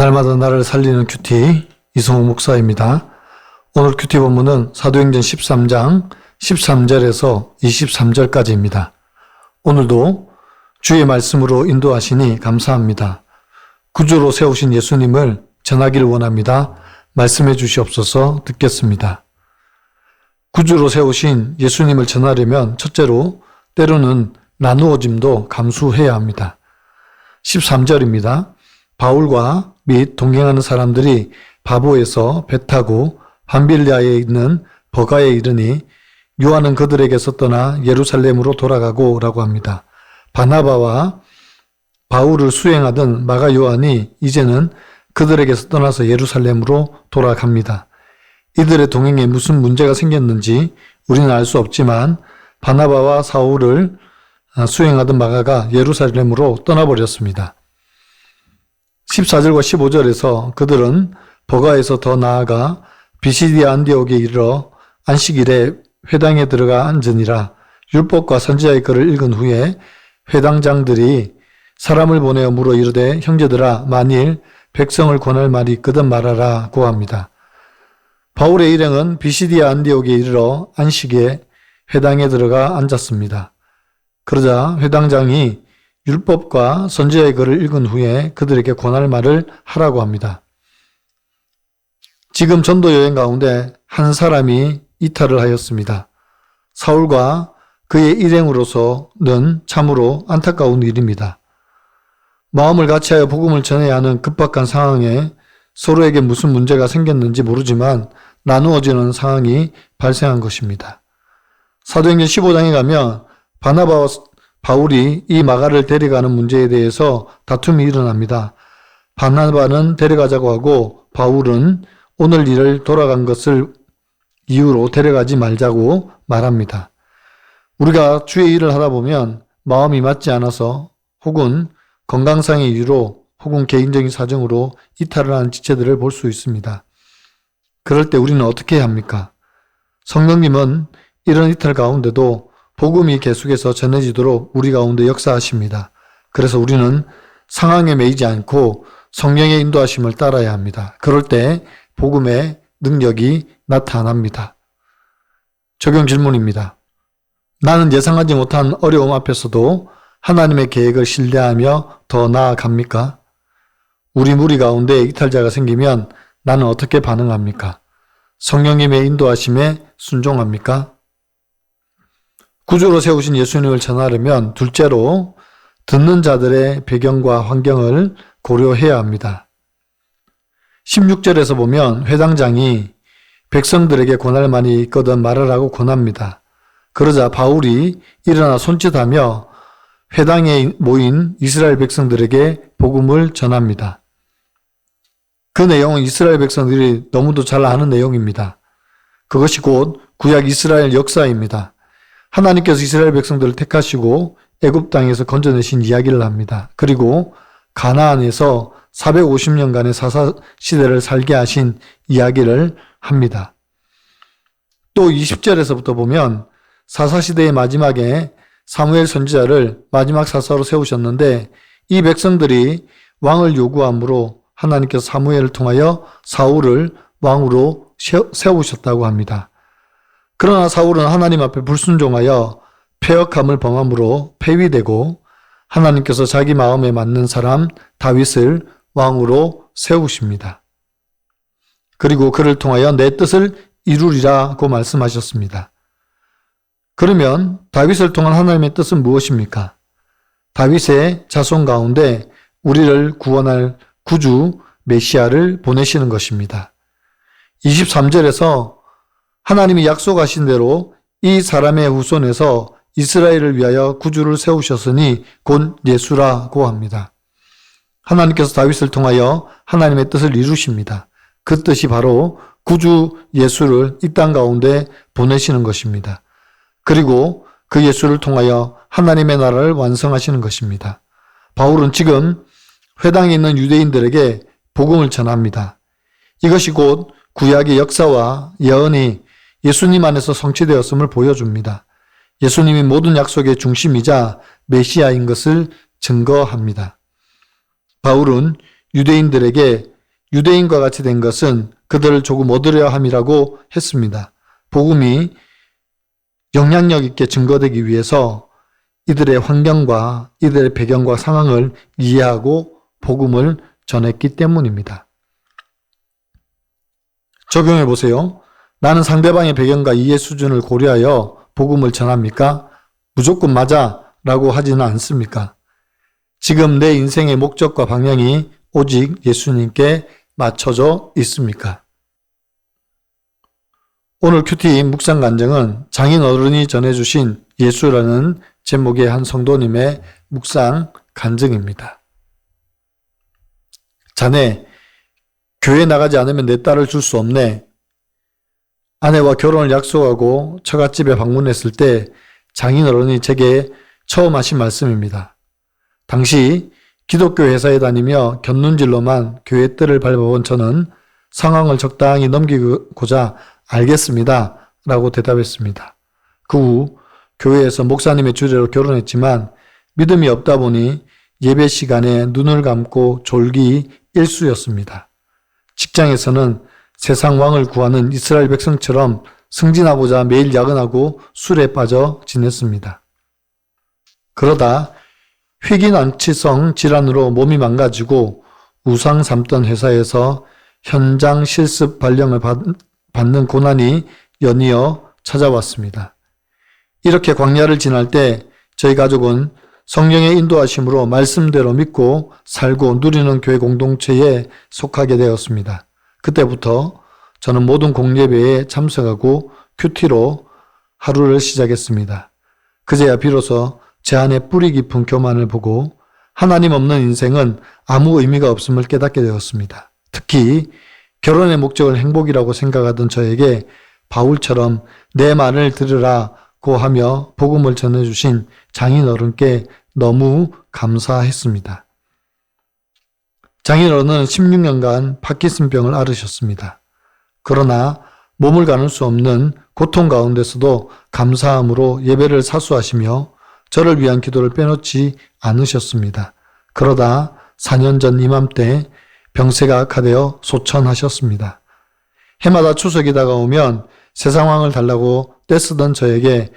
날마다 나를 살리는 큐티 이성호 목사입니다. 오늘 큐티 본문은 사도행전 13장 13절에서 23절까지입니다. 오늘도 주의 말씀으로 인도하시니 감사합니다. 구주로 세우신 예수님을 전하기를 원합니다. 말씀해 주시옵소서. 듣겠습니다. 구주로 세우신 예수님을 전하려면 첫째로 때로는 나누어짐도 감수해야 합니다. 13절입니다. 바울과 및 동행하는 사람들이 바보에서 배 타고 밤빌리아에 있는 버가에 이르니 요한은 그들에게서 떠나 예루살렘으로 돌아가고 라고 합니다. 바나바와 바울을 수행하던 마가 요한이 이제는 그들에게서 떠나서 예루살렘으로 돌아갑니다. 이들의 동행에 무슨 문제가 생겼는지 우리는 알 수 없지만 바나바와 사울을 수행하던 마가가 예루살렘으로 떠나버렸습니다. 14절과 15절에서 그들은 버가에서 더 나아가 비시디아 안디옥에 이르러 안식일에 회당에 들어가 앉으니라. 율법과 선지자의 글을 읽은 후에 회당장들이 사람을 보내어 물어 이르되 형제들아 만일 백성을 권할 말이 있거든 말하라고 합니다. 바울의 일행은 비시디아 안디옥에 이르러 안식에 회당에 들어가 앉았습니다. 그러자 회당장이 율법과 선지자의 글을 읽은 후에 그들에게 권할 말을 하라고 합니다. 지금 전도 여행 가운데 한 사람이 이탈을 하였습니다. 사울과 그의 일행으로서는 참으로 안타까운 일입니다. 마음을 같이하여 복음을 전해야 하는 급박한 상황에 서로에게 무슨 문제가 생겼는지 모르지만 나누어지는 상황이 발생한 것입니다. 사도행전 15장에 가면 바나바와 바울이 이 마가를 데려가는 문제에 대해서 다툼이 일어납니다. 바나바는 데려가자고 하고 바울은 오늘 일을 돌아간 것을 이유로 데려가지 말자고 말합니다. 우리가 주의 일을 하다 보면 마음이 맞지 않아서 혹은 건강상의 이유로 혹은 개인적인 사정으로 이탈을 하는 지체들을 볼 수 있습니다. 그럴 때 우리는 어떻게 해야 합니까? 성령님은 이런 이탈 가운데도 복음이 계속해서 전해지도록 우리 가운데 역사하십니다. 그래서 우리는 상황에 매이지 않고 성령의 인도하심을 따라야 합니다. 그럴 때 복음의 능력이 나타납니다. 적용 질문입니다. 나는 예상하지 못한 어려움 앞에서도 하나님의 계획을 신뢰하며 더 나아갑니까? 우리 무리 가운데 이탈자가 생기면 나는 어떻게 반응합니까? 성령님의 인도하심에 순종합니까? 구주로 세우신 예수님을 전하려면 둘째로 듣는 자들의 배경과 환경을 고려해야 합니다. 16절에서 보면 회당장이 백성들에게 권할 말이 있거든 말하라고 권합니다. 그러자 바울이 일어나 손짓하며 회당에 모인 이스라엘 백성들에게 복음을 전합니다. 그 내용은 이스라엘 백성들이 너무도 잘 아는 내용입니다. 그것이 곧 구약 이스라엘 역사입니다. 하나님께서 이스라엘 백성들을 택하시고 애굽 땅에서 건져내신 이야기를 합니다. 그리고 가나안에서 450년간의 사사 시대를 살게 하신 이야기를 합니다. 또 20절에서부터 보면 사사 시대의 마지막에 사무엘 선지자를 마지막 사사로 세우셨는데 이 백성들이 왕을 요구함으로 하나님께서 사무엘을 통하여 사울을 왕으로 세우셨다고 합니다. 그러나 사울은 하나님 앞에 불순종하여 패역함을 범함으로 폐위되고 하나님께서 자기 마음에 맞는 사람 다윗을 왕으로 세우십니다. 그리고 그를 통하여 내 뜻을 이루리라고 말씀하셨습니다. 그러면 다윗을 통한 하나님의 뜻은 무엇입니까? 다윗의 자손 가운데 우리를 구원할 구주 메시아를 보내시는 것입니다. 23절에서 하나님이 약속하신 대로 이 사람의 후손에서 이스라엘을 위하여 구주를 세우셨으니 곧 예수라고 합니다. 하나님께서 다윗을 통하여 하나님의 뜻을 이루십니다. 그 뜻이 바로 구주 예수를 이 땅 가운데 보내시는 것입니다. 그리고 그 예수를 통하여 하나님의 나라를 완성하시는 것입니다. 바울은 지금 회당에 있는 유대인들에게 복음을 전합니다. 이것이 곧 구약의 역사와 예언이 예수님 안에서 성취되었음을 보여줍니다. 예수님이 모든 약속의 중심이자 메시아인 것을 증거합니다. 바울은 유대인들에게 유대인과 같이 된 것은 그들을 조금 얻으려 함이라고 했습니다. 복음이 영향력 있게 증거되기 위해서 이들의 환경과 이들의 배경과 상황을 이해하고 복음을 전했기 때문입니다. 적용해 보세요. 나는 상대방의 배경과 이해 수준을 고려하여 복음을 전합니까? 무조건 맞아 라고 하지는 않습니까? 지금 내 인생의 목적과 방향이 오직 예수님께 맞춰져 있습니까? 오늘 큐티 묵상 간증은 장인 어른이 전해주신 예수라는 제목의 한 성도님의 묵상 간증입니다. 자네, 교회 나가지 않으면 내 딸을 줄 수 없네. 아내와 결혼을 약속하고 처갓집에 방문했을 때 장인 어른이 제게 처음 하신 말씀입니다. 당시 기독교 회사에 다니며 곁눈질로만 교회 뜰을 밟아본 저는 상황을 적당히 넘기고자 알겠습니다 라고 대답했습니다. 그 후 교회에서 목사님의 주례로 결혼했지만 믿음이 없다 보니 예배 시간에 눈을 감고 졸기 일쑤였습니다. 직장에서는 세상 왕을 구하는 이스라엘 백성처럼 승진하고자 매일 야근하고 술에 빠져 지냈습니다. 그러다 희귀난치성 질환으로 몸이 망가지고 우상 삼던 회사에서 현장 실습 발령을 받는 고난이 연이어 찾아왔습니다. 이렇게 광야를 지날 때 저희 가족은 성령의 인도하심으로 말씀대로 믿고 살고 누리는 교회 공동체에 속하게 되었습니다. 그때부터 저는 모든 공예배에 참석하고 큐티로 하루를 시작했습니다. 그제야 비로소 제 안에 뿌리 깊은 교만을 보고 하나님 없는 인생은 아무 의미가 없음을 깨닫게 되었습니다. 특히 결혼의 목적을 행복이라고 생각하던 저에게 바울처럼 내 말을 들으라고 하며 복음을 전해주신 장인어른께 너무 감사했습니다. 장인어른은 16년간 파킨슨병을 앓으셨습니다. 그러나 몸을 가눌 수 없는 고통 가운데서도 감사함으로 예배를 사수하시며 저를 위한 기도를 빼놓지 않으셨습니다. 그러다 4년 전 이맘때 병세가 악화되어 소천하셨습니다. 해마다 추석이 다가오면 새 상황을 달라고 떼쓰던 저에게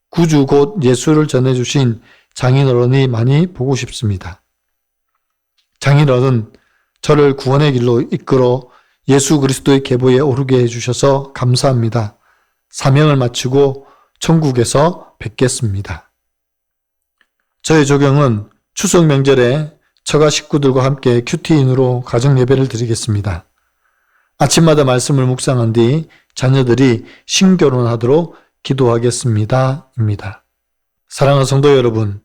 구주 곧 예수를 전해주신 장인어른이 많이 보고 싶습니다. 장인어른, 저를 구원의 길로 이끌어 예수 그리스도의 계보에 오르게 해주셔서 감사합니다. 사명을 마치고 천국에서 뵙겠습니다. 저의 적용은 추석 명절에 처가 식구들과 함께 큐티인으로 가정 예배를 드리겠습니다. 아침마다 말씀을 묵상한 뒤 자녀들이 신결혼하도록 기도하겠습니다. 입니다. 사랑하는 성도 여러분,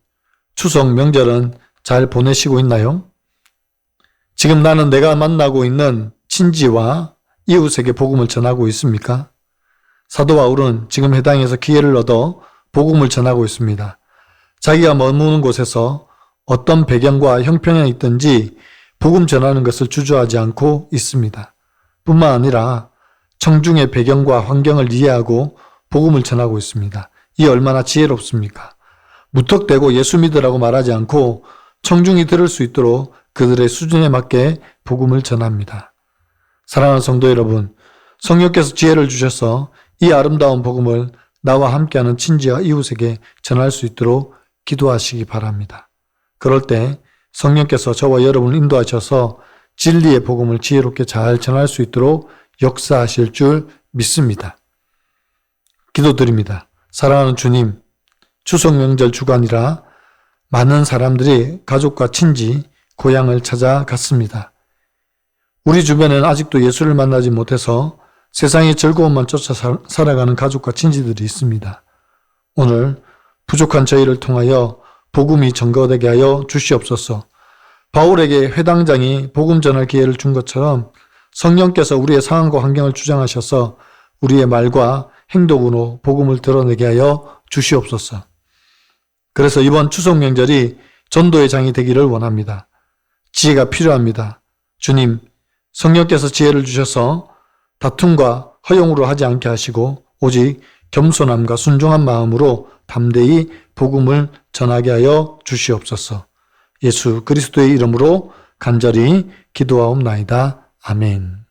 추석 명절은 잘 보내시고 있나요? 지금 나는 내가 만나고 있는 친지와 이웃에게 복음을 전하고 있습니까? 사도 바울은 지금 해당에서 기회를 얻어 복음을 전하고 있습니다. 자기가 머무는 곳에서 어떤 배경과 형편에 있든지 복음 전하는 것을 주저하지 않고 있습니다. 뿐만 아니라 청중의 배경과 환경을 이해하고 복음을 전하고 있습니다. 이 얼마나 지혜롭습니까? 무턱대고 예수 믿으라고 말하지 않고 청중이 들을 수 있도록 그들의 수준에 맞게 복음을 전합니다. 사랑하는 성도 여러분, 성령께서 지혜를 주셔서 이 아름다운 복음을 나와 함께하는 친지와 이웃에게 전할 수 있도록 기도하시기 바랍니다. 그럴 때 성령께서 저와 여러분을 인도하셔서 진리의 복음을 지혜롭게 잘 전할 수 있도록 역사하실 줄 믿습니다. 기도드립니다. 사랑하는 주님, 추석 명절 주간이라 많은 사람들이 가족과 친지, 고향을 찾아갔습니다. 우리 주변에는 아직도 예수를 만나지 못해서 세상의 즐거움만 쫓아 살아가는 가족과 친지들이 있습니다. 오늘 부족한 저희를 통하여 복음이 전거되게 하여 주시옵소서. 바울에게 회당장이 복음 전할 기회를 준 것처럼 성령께서 우리의 상황과 환경을 주장하셔서 우리의 말과 행동으로 복음을 드러내게 하여 주시옵소서. 그래서 이번 추석 명절이 전도의 장이 되기를 원합니다. 지혜가 필요합니다. 주님, 성령께서 지혜를 주셔서 다툼과 허용으로 하지 않게 하시고 오직 겸손함과 순종한 마음으로 담대히 복음을 전하게 하여 주시옵소서. 예수 그리스도의 이름으로 간절히 기도하옵나이다. 아멘.